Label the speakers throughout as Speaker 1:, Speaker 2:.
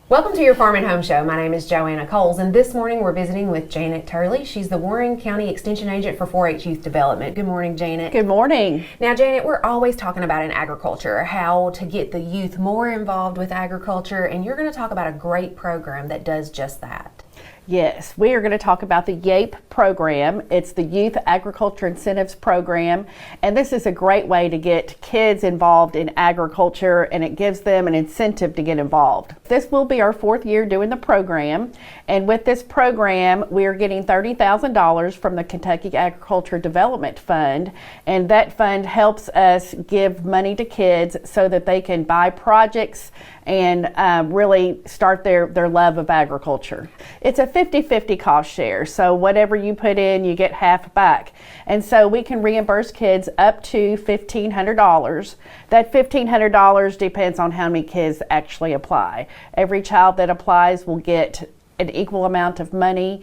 Speaker 1: Welcome to your Farm and Home Show. My name is Joanna Coles, and this morning we're visiting with Janet Turley. She's the Warren County Extension Agent for 4-H Youth Development. Good morning, Janet.
Speaker 2: Good morning.
Speaker 1: Now, Janet, we're always talking about in agriculture, how to get the youth more involved with agriculture, and you're going to talk about a great program that does just that.
Speaker 2: Yes, we are going to talk about the YAIP program. It's the Youth Agriculture Incentives Program, and this is a great way to get kids involved in agriculture, and it gives them an incentive to get involved. This will be our fourth year doing the program, and with this program, we are getting $30,000 from the Kentucky Agriculture Development Fund, and that fund helps us give money to kids so that they can buy projects and really start their love of agriculture. It's a 50-50 cost share, so whatever you put in, you get half back. And so we can reimburse kids up to $1,500. That $1,500 depends on how many kids actually apply. Every child that applies will get an equal amount of money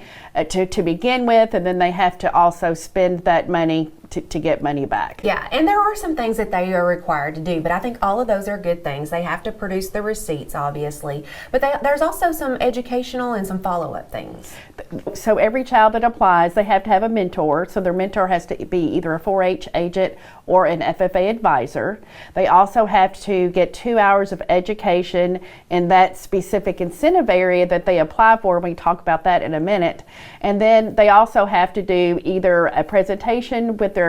Speaker 2: to begin with, and then they have to also spend that money to get money back.
Speaker 1: Yeah, and there are some things that they are required to do, but I think all of those are good things. They have to produce the receipts, obviously, but there's also some educational and some follow-up things.
Speaker 2: So every child that applies, they have to have a mentor, so their mentor has to be either a 4-H agent or an FFA advisor. They also have to get 2 hours of education in that specific incentive area that they apply for, and we can talk about that in a minute. And then they also have to do either a presentation with their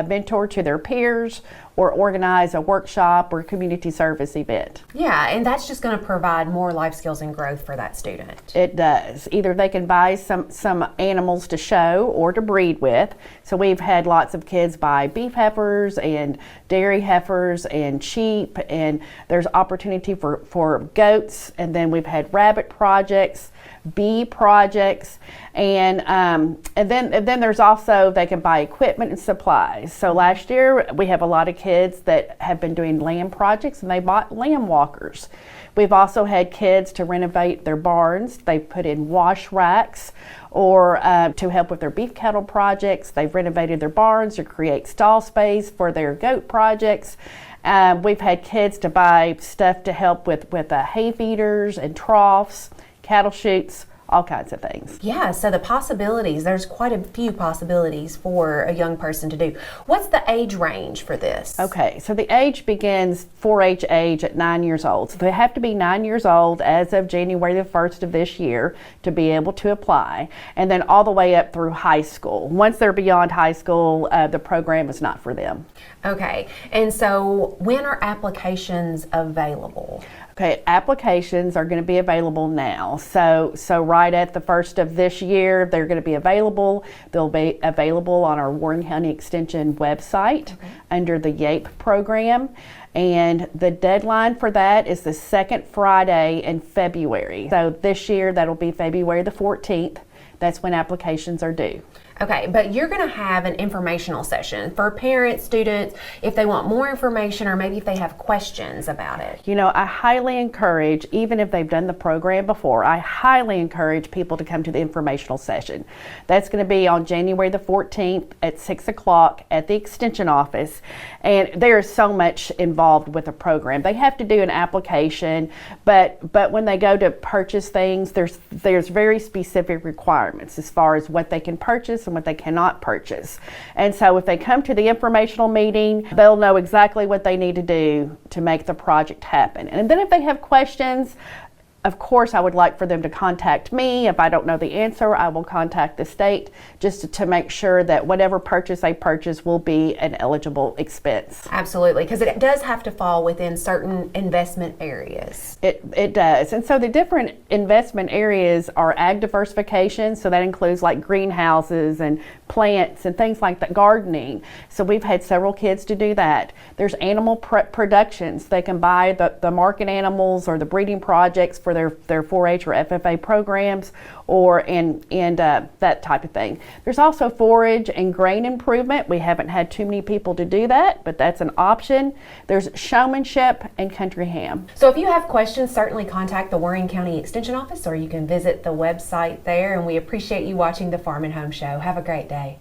Speaker 2: mentor to their peers, or organize a workshop or community service event.
Speaker 1: Yeah, and that's just going to provide more life skills and growth for that student.
Speaker 2: It does. Either they can buy some animals to show or to breed with. So we've had lots of kids buy beef heifers and dairy heifers and sheep, and there's opportunity for goats, and then we've had rabbit projects, bee projects, and then there's also, they can buy equipment and supplies. So last year we have a lot of kids that have been doing lamb projects, and they bought lamb walkers. We've also had kids to renovate their barns. They've put in wash racks, or to help with their beef cattle projects. They've renovated their barns to create stall space for their goat projects. We've had kids to buy stuff to help with hay feeders and troughs, cattle chutes, all kinds of things.
Speaker 1: Yeah, so the possibilities, there's quite a few possibilities for a young person to do. What's the age range for this?
Speaker 2: Okay, so the age begins 4-H age at 9 years old. So they have to be 9 years old as of January the 1st of this year to be able to apply, and then all the way up through high school. Once they're beyond high school, the program is not for them.
Speaker 1: Okay, and so when are applications available?
Speaker 2: Okay, applications are going to be available now. So right at the first of this year, they're going to be available. They'll be available on our Warren County Extension website under the YAIP program. And the deadline for that is the second Friday in February. So this year, that'll be February the 14th. That's when applications are due.
Speaker 1: Okay, but you're going to have an informational session for parents, students, if they want more information, or maybe if they have questions about it.
Speaker 2: You know, I highly encourage, even if they've done the program before, I highly encourage people to come to the informational session. That's going to be on January the 14th at 6 o'clock at the Extension office. And there is so much involved with the program. They have to do an application, but when they go to purchase things, there's very specific requirements as far as what they can purchase and what they cannot purchase. And so if they come to the informational meeting, they'll know exactly what they need to do to make the project happen. And then if they have questions, of course, I would like for them to contact me. If I don't know the answer, I will contact the state just to make sure that whatever purchase they purchase will be an eligible expense.
Speaker 1: Absolutely, because it does have to fall within certain investment areas.
Speaker 2: It does. And so the different investment areas are ag diversification, so that includes like greenhouses and plants and things like that, gardening. So we've had several kids to do that. There's animal productions. They can buy the market animals or the breeding projects for their 4-H or FFA programs, or and that type of thing. There's also forage and grain improvement. We haven't had too many people to do that, but that's an option. There's showmanship and country ham.
Speaker 1: So if you have questions, certainly contact the Warren County Extension Office, or you can visit the website there, and we appreciate you watching the Farm and Home Show. Have a great day.